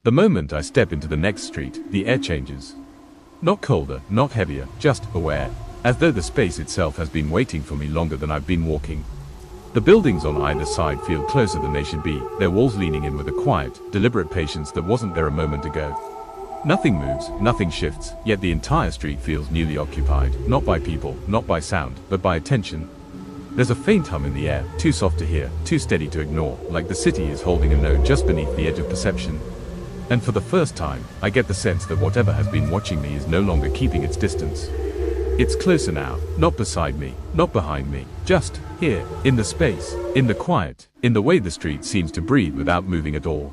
The moment I step into the next street, the air changes. Not colder, not heavier, just aware, as though the space itself has been waiting for me longer than I've been walking. The buildings on either side feel closer than they should be, their walls leaning in with a quiet, deliberate patience that wasn't there a moment ago. Nothing moves, nothing shifts, yet the entire street feels newly occupied, not by people, not by sound, but by attention. There's a faint hum in the air, too soft to hear, too steady to ignore, like the city is holding a note just beneath the edge of perception. And for the first time, I get the sense that whatever has been watching me is no longer keeping its distance. It's closer now, not beside me, not behind me, just here, in the space, in the quiet, in the way the street seems to breathe without moving at all.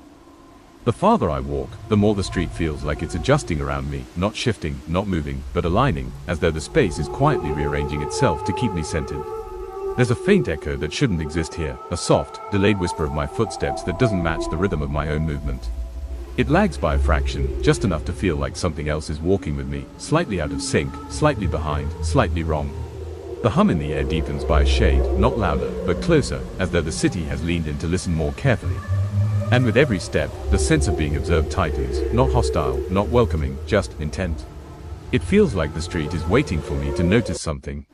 The farther I walk, the more the street feels like it's adjusting around me, not shifting, not moving, but aligning, as though the space is quietly rearranging itself to keep me centered. There's a faint echo that shouldn't exist here, a soft, delayed whisper of my footsteps that doesn't match the rhythm of my own movement. It lags by a fraction, just enough to feel like something else is walking with me, slightly out of sync, slightly behind, slightly wrong. The hum in the air deepens by a shade, not louder, but closer, as though the city has leaned in to listen more carefully. And with every step, the sense of being observed tightens, not hostile, not welcoming, just intent. It feels like the street is waiting for me to notice something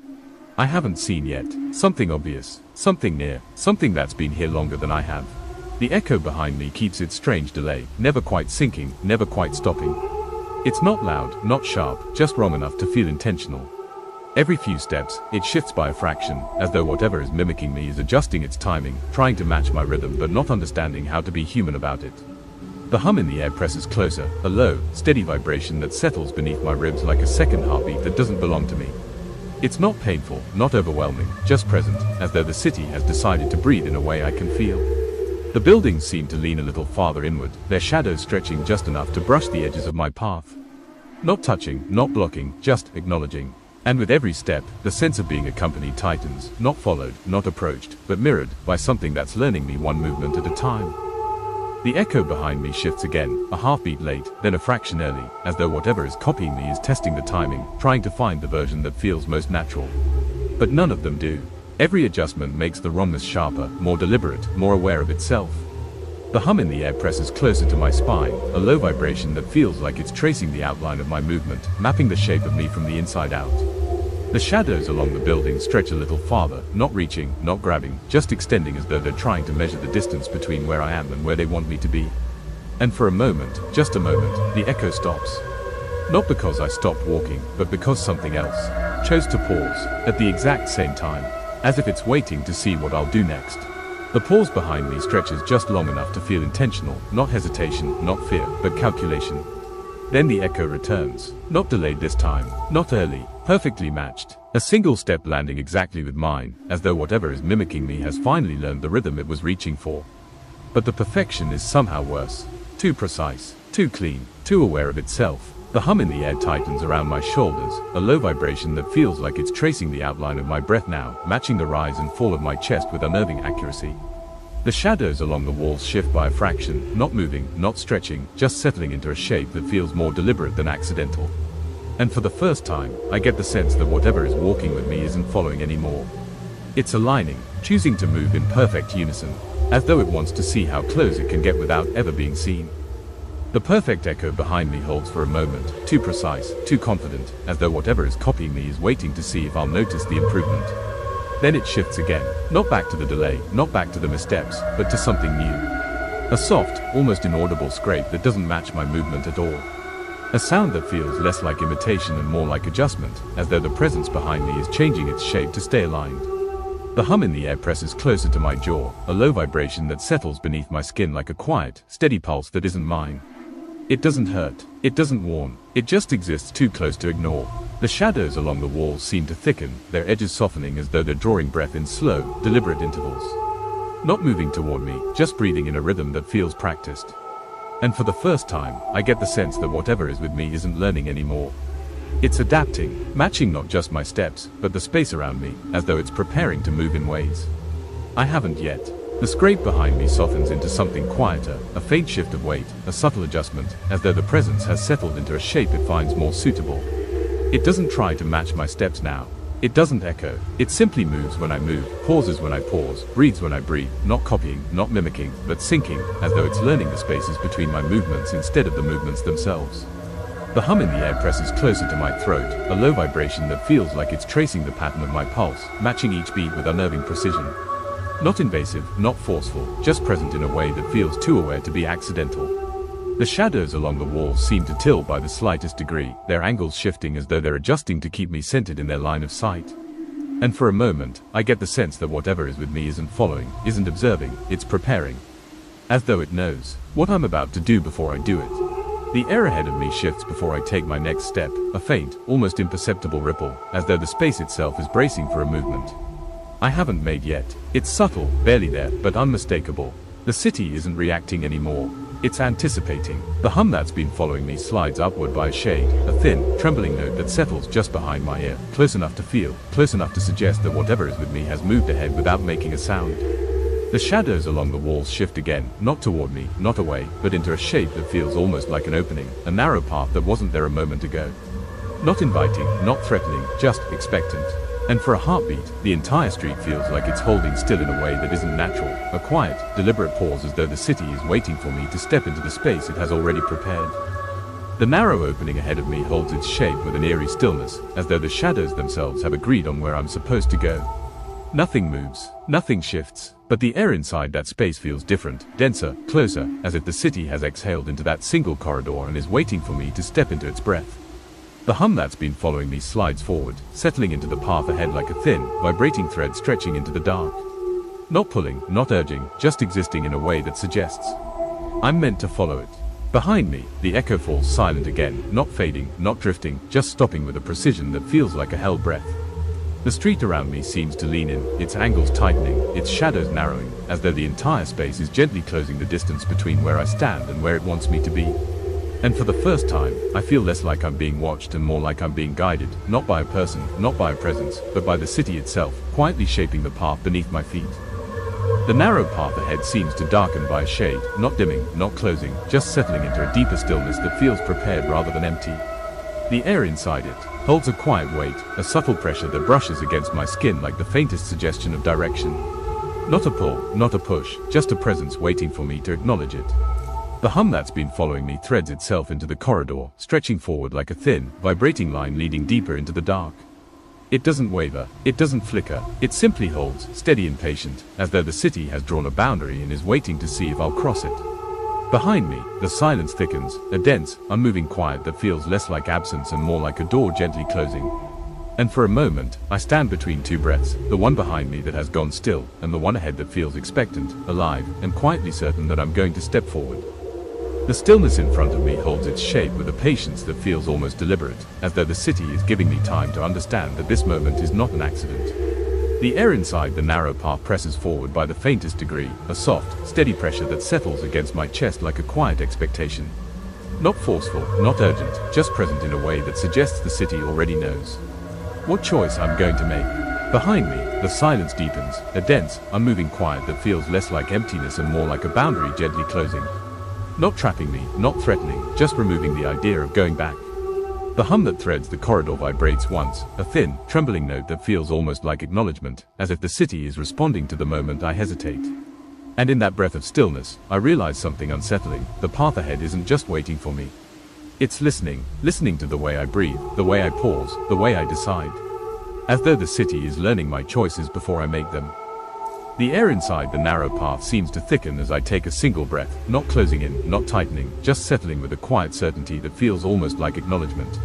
I haven't seen yet, something obvious, something near, something that's been here longer than I have. The echo behind me keeps its strange delay, never quite sinking, never quite stopping. It's not loud, not sharp, just wrong enough to feel intentional. Every few steps, it shifts by a fraction, as though whatever is mimicking me is adjusting its timing, trying to match my rhythm but not understanding how to be human about it. The hum in the air presses closer, a low, steady vibration that settles beneath my ribs like a second heartbeat that doesn't belong to me. It's not painful, not overwhelming, just present, as though the city has decided to breathe in a way I can feel. The buildings seem to lean a little farther inward, their shadows stretching just enough to brush the edges of my path. Not touching, not blocking, just acknowledging. And with every step, the sense of being accompanied tightens, not followed, not approached, but mirrored by something that's learning me one movement at a time. The echo behind me shifts again, a heartbeat late, then a fraction early, as though whatever is copying me is testing the timing, trying to find the version that feels most natural. But none of them do. Every adjustment makes the wrongness sharper, more deliberate, more aware of itself. The hum in the air presses closer to my spine, a low vibration that feels like it's tracing the outline of my movement, mapping the shape of me from the inside out. The shadows along the building stretch a little farther, not reaching, not grabbing, just extending as though they're trying to measure the distance between where I am and where they want me to be. And for a moment, just a moment, the echo stops. Not because I stopped walking, but because something else chose to pause, at the exact same time, as if it's waiting to see what I'll do next. The pause behind me stretches just long enough to feel intentional, not hesitation, not fear, but calculation. Then the echo returns, not delayed this time, not early, perfectly matched, a single step landing exactly with mine, as though whatever is mimicking me has finally learned the rhythm it was reaching for. But the perfection is somehow worse, too precise, too clean, too aware of itself. The hum in the air tightens around my shoulders, a low vibration that feels like it's tracing the outline of my breath now, matching the rise and fall of my chest with unnerving accuracy. The shadows along the walls shift by a fraction, not moving, not stretching, just settling into a shape that feels more deliberate than accidental. And for the first time, I get the sense that whatever is walking with me isn't following anymore. It's aligning, choosing to move in perfect unison, as though it wants to see how close it can get without ever being seen. The perfect echo behind me holds for a moment, too precise, too confident, as though whatever is copying me is waiting to see if I'll notice the improvement. Then it shifts again, not back to the delay, not back to the missteps, but to something new. A soft, almost inaudible scrape that doesn't match my movement at all. A sound that feels less like imitation and more like adjustment, as though the presence behind me is changing its shape to stay aligned. The hum in the air presses closer to my jaw, a low vibration that settles beneath my skin like a quiet, steady pulse that isn't mine. It doesn't hurt, it doesn't warn, it just exists too close to ignore. The shadows along the walls seem to thicken, their edges softening as though they're drawing breath in slow, deliberate intervals. Not moving toward me, just breathing in a rhythm that feels practiced. And for the first time, I get the sense that whatever is with me isn't learning anymore. It's adapting, matching not just my steps, but the space around me, as though it's preparing to move in ways I haven't yet. The scrape behind me softens into something quieter, a faint shift of weight, a subtle adjustment, as though the presence has settled into a shape it finds more suitable. It doesn't try to match my steps now. It doesn't echo. It simply moves when I move, pauses when I pause, breathes when I breathe, not copying, not mimicking, but syncing, as though it's learning the spaces between my movements instead of the movements themselves. The hum in the air presses closer to my throat, a low vibration that feels like it's tracing the pattern of my pulse, matching each beat with unnerving precision. Not invasive, not forceful, just present in a way that feels too aware to be accidental. The shadows along the walls seem to tilt by the slightest degree, their angles shifting as though they're adjusting to keep me centered in their line of sight. And for a moment, I get the sense that whatever is with me isn't following, isn't observing, it's preparing. As though it knows what I'm about to do before I do it. The air ahead of me shifts before I take my next step, a faint, almost imperceptible ripple, as though the space itself is bracing for a movement I haven't made yet. It's subtle, barely there, but unmistakable. The city isn't reacting anymore. It's anticipating. The hum that's been following me slides upward by a shade, a thin, trembling note that settles just behind my ear, close enough to feel, close enough to suggest that whatever is with me has moved ahead without making a sound. The shadows along the walls shift again, not toward me, not away, but into a shape that feels almost like an opening, a narrow path that wasn't there a moment ago. Not inviting, not threatening, just expectant. And for a heartbeat, the entire street feels like it's holding still in a way that isn't natural, a quiet, deliberate pause as though the city is waiting for me to step into the space it has already prepared. The narrow opening ahead of me holds its shape with an eerie stillness, as though the shadows themselves have agreed on where I'm supposed to go. Nothing moves, nothing shifts, but the air inside that space feels different, denser, closer, as if the city has exhaled into that single corridor and is waiting for me to step into its breath. The hum that's been following me slides forward, settling into the path ahead like a thin, vibrating thread stretching into the dark. Not pulling, not urging, just existing in a way that suggests I'm meant to follow it. Behind me, the echo falls silent again, not fading, not drifting, just stopping with a precision that feels like a held breath. The street around me seems to lean in, its angles tightening, its shadows narrowing, as though the entire space is gently closing the distance between where I stand and where it wants me to be. And for the first time, I feel less like I'm being watched and more like I'm being guided, not by a person, not by a presence, but by the city itself, quietly shaping the path beneath my feet. The narrow path ahead seems to darken by a shade, not dimming, not closing, just settling into a deeper stillness that feels prepared rather than empty. The air inside it holds a quiet weight, a subtle pressure that brushes against my skin like the faintest suggestion of direction. Not a pull, not a push, just a presence waiting for me to acknowledge it. The hum that's been following me threads itself into the corridor, stretching forward like a thin, vibrating line leading deeper into the dark. It doesn't waver, it doesn't flicker, it simply holds, steady and patient, as though the city has drawn a boundary and is waiting to see if I'll cross it. Behind me, the silence thickens, a dense, unmoving quiet that feels less like absence and more like a door gently closing. And for a moment, I stand between two breaths, the one behind me that has gone still, and the one ahead that feels expectant, alive, and quietly certain that I'm going to step forward. The stillness in front of me holds its shape with a patience that feels almost deliberate, as though the city is giving me time to understand that this moment is not an accident. The air inside the narrow path presses forward by the faintest degree, a soft, steady pressure that settles against my chest like a quiet expectation. Not forceful, not urgent, just present in a way that suggests the city already knows what choice I'm going to make. Behind me, the silence deepens, a dense, unmoving quiet that feels less like emptiness and more like a boundary gently closing. Not trapping me, not threatening, just removing the idea of going back. The hum that threads the corridor vibrates once, a thin, trembling note that feels almost like acknowledgement, as if the city is responding to the moment I hesitate. And in that breath of stillness, I realize something unsettling. The path ahead isn't just waiting for me. It's listening to the way I breathe, the way I pause, the way I decide. As though the city is learning my choices before I make them. The air inside the narrow path seems to thicken as I take a single breath, not closing in, not tightening, just settling with a quiet certainty that feels almost like acknowledgement.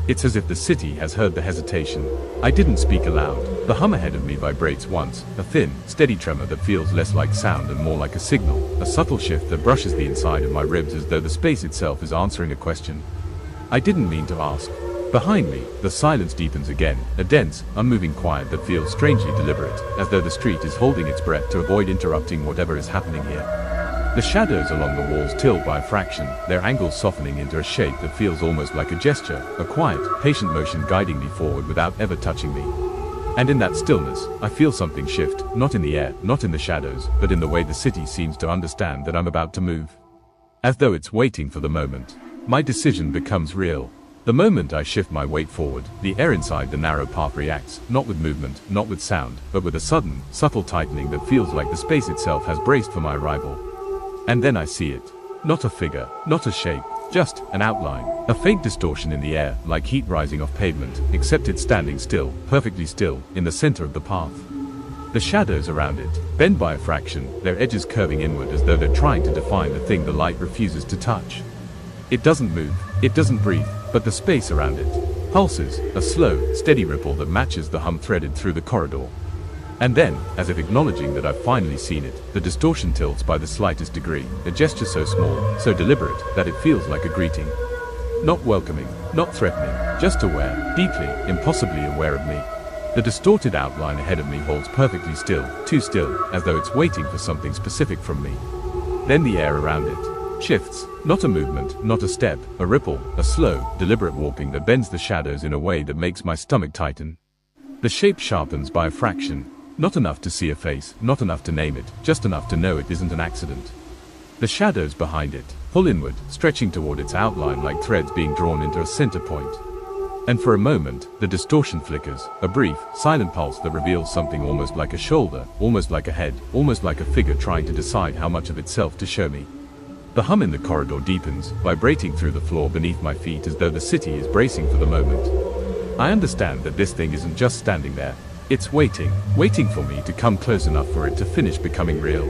It's as if the city has heard the hesitation. I didn't speak aloud. The hum ahead of me vibrates once, a thin, steady tremor that feels less like sound and more like a signal, a subtle shift that brushes the inside of my ribs as though the space itself is answering a question I didn't mean to ask. Behind me, the silence deepens again, a dense, unmoving quiet that feels strangely deliberate, as though the street is holding its breath to avoid interrupting whatever is happening here. The shadows along the walls tilt by a fraction, their angles softening into a shape that feels almost like a gesture, a quiet, patient motion guiding me forward without ever touching me. And in that stillness, I feel something shift, not in the air, not in the shadows, but in the way the city seems to understand that I'm about to move. As though it's waiting for the moment. My decision becomes real. The moment I shift my weight forward, the air inside the narrow path reacts, not with movement, not with sound, but with a sudden, subtle tightening that feels like the space itself has braced for my arrival. And then I see it. Not a figure, not a shape, just an outline. A faint distortion in the air, like heat rising off pavement, except it's standing still, perfectly still, in the center of the path. The shadows around it bend by a fraction, their edges curving inward as though they're trying to define the thing the light refuses to touch. It doesn't move, it doesn't breathe, but the space around it pulses, a slow, steady ripple that matches the hum threaded through the corridor. And then, as if acknowledging that I've finally seen it, the distortion tilts by the slightest degree, a gesture so small, so deliberate, that it feels like a greeting. Not welcoming, not threatening, just aware, deeply, impossibly aware of me. The distorted outline ahead of me holds perfectly still, too still, as though it's waiting for something specific from me. Then the air around it shifts, not a movement, not a step, a ripple, a slow, deliberate warping that bends the shadows in a way that makes my stomach tighten. The shape sharpens by a fraction, not enough to see a face, not enough to name it, just enough to know it isn't an accident. The shadows behind it pull inward, stretching toward its outline like threads being drawn into a center point. And for a moment, the distortion flickers, a brief, silent pulse that reveals something almost like a shoulder, almost like a head, almost like a figure trying to decide how much of itself to show me. The hum in the corridor deepens, vibrating through the floor beneath my feet as though the city is bracing for the moment. I understand that this thing isn't just standing there. It's waiting for me to come close enough for it to finish becoming real.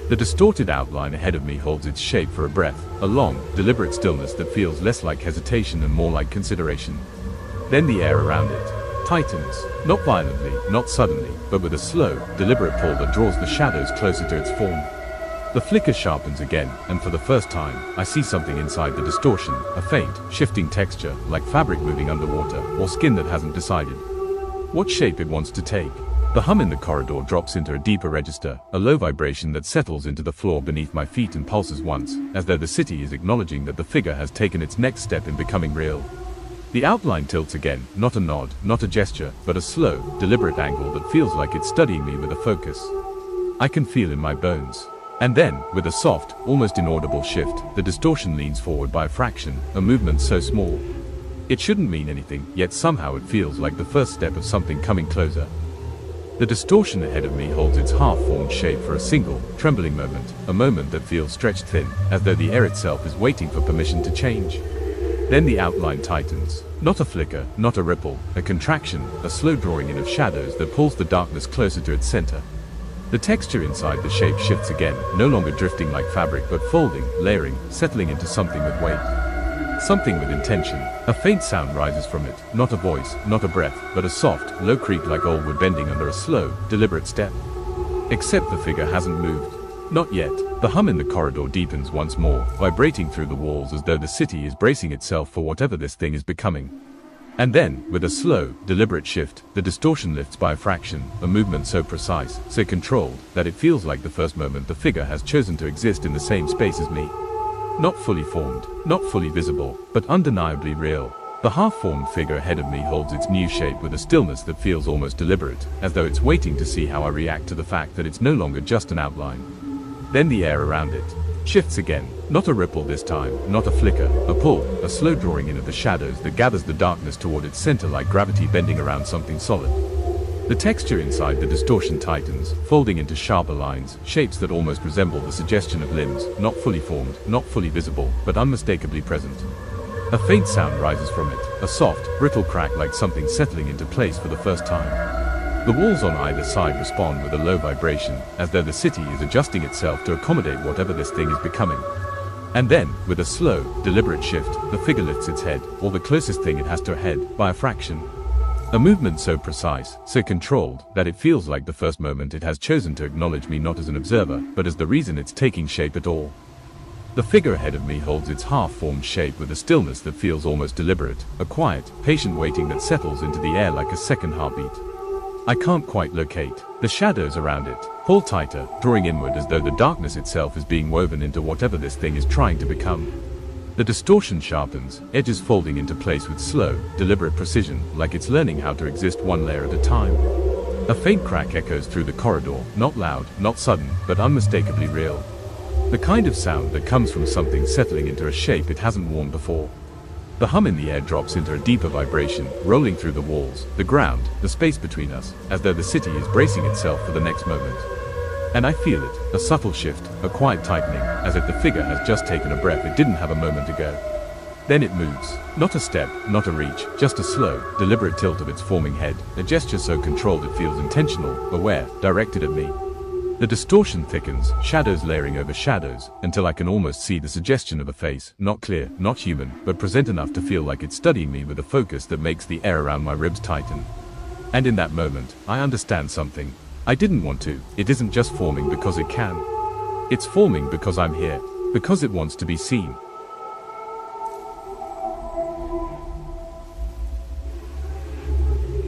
The distorted outline ahead of me holds its shape for a breath, a long, deliberate stillness that feels less like hesitation and more like consideration. Then the air around it tightens, not violently, not suddenly, but with a slow, deliberate pull that draws the shadows closer to its form. The flicker sharpens again, and for the first time, I see something inside the distortion, a faint, shifting texture, like fabric moving underwater, or skin that hasn't decided what shape it wants to take. The hum in the corridor drops into a deeper register, a low vibration that settles into the floor beneath my feet and pulses once, as though the city is acknowledging that the figure has taken its next step in becoming real. The outline tilts again, not a nod, not a gesture, but a slow, deliberate angle that feels like it's studying me with a focus I can feel in my bones. And then, with a soft, almost inaudible shift, the distortion leans forward by a fraction, a movement so small it shouldn't mean anything, yet somehow it feels like the first step of something coming closer. The distortion ahead of me holds its half-formed shape for a single, trembling moment, a moment that feels stretched thin, as though the air itself is waiting for permission to change. Then the outline tightens, not a flicker, not a ripple, a contraction, a slow drawing in of shadows that pulls the darkness closer to its center. The texture inside the shape shifts again, no longer drifting like fabric but folding, layering, settling into something with weight. Something with intention. A faint sound rises from it, not a voice, not a breath, but a soft, low creak like old wood bending under a slow, deliberate step. Except the figure hasn't moved. Not yet. The hum in the corridor deepens once more, vibrating through the walls as though the city is bracing itself for whatever this thing is becoming. And then, with a slow, deliberate shift, the distortion lifts by a fraction, a movement so precise, so controlled, that it feels like the first moment the figure has chosen to exist in the same space as me. Not fully formed, not fully visible, but undeniably real. The half-formed figure ahead of me holds its new shape with a stillness that feels almost deliberate, as though it's waiting to see how I react to the fact that it's no longer just an outline. Then the air around it shifts again, not a ripple this time, not a flicker, a pull, a slow drawing in of the shadows that gathers the darkness toward its center like gravity bending around something solid. The texture inside the distortion tightens, folding into sharper lines, shapes that almost resemble the suggestion of limbs, not fully formed, not fully visible, but unmistakably present. A faint sound rises from it, a soft, brittle crack like something settling into place for the first time. The walls on either side respond with a low vibration, as though the city is adjusting itself to accommodate whatever this thing is becoming. And then, with a slow, deliberate shift, the figure lifts its head, or the closest thing it has to a head, by a fraction. A movement so precise, so controlled, that it feels like the first moment it has chosen to acknowledge me not as an observer, but as the reason it's taking shape at all. The figure ahead of me holds its half-formed shape with a stillness that feels almost deliberate, a quiet, patient waiting that settles into the air like a second heartbeat. I can't quite locate. The shadows around it pull tighter, drawing inward as though the darkness itself is being woven into whatever this thing is trying to become. The distortion sharpens, edges folding into place with slow, deliberate precision, like it's learning how to exist one layer at a time. A faint crack echoes through the corridor, not loud, not sudden, but unmistakably real. The kind of sound that comes from something settling into a shape it hasn't worn before. The hum in the air drops into a deeper vibration, rolling through the walls, the ground, the space between us, as though the city is bracing itself for the next moment. And I feel it, a subtle shift, a quiet tightening, as if the figure has just taken a breath it didn't have a moment ago. Then it moves. Not a step, not a reach, just a slow, deliberate tilt of its forming head, a gesture so controlled it feels intentional, aware, directed at me. The distortion thickens, shadows layering over shadows, until I can almost see the suggestion of a face, not clear, not human, but present enough to feel like it's studying me with a focus that makes the air around my ribs tighten. And in that moment, I understand something. I didn't want to. It isn't just forming because it can. It's forming because I'm here, because it wants to be seen.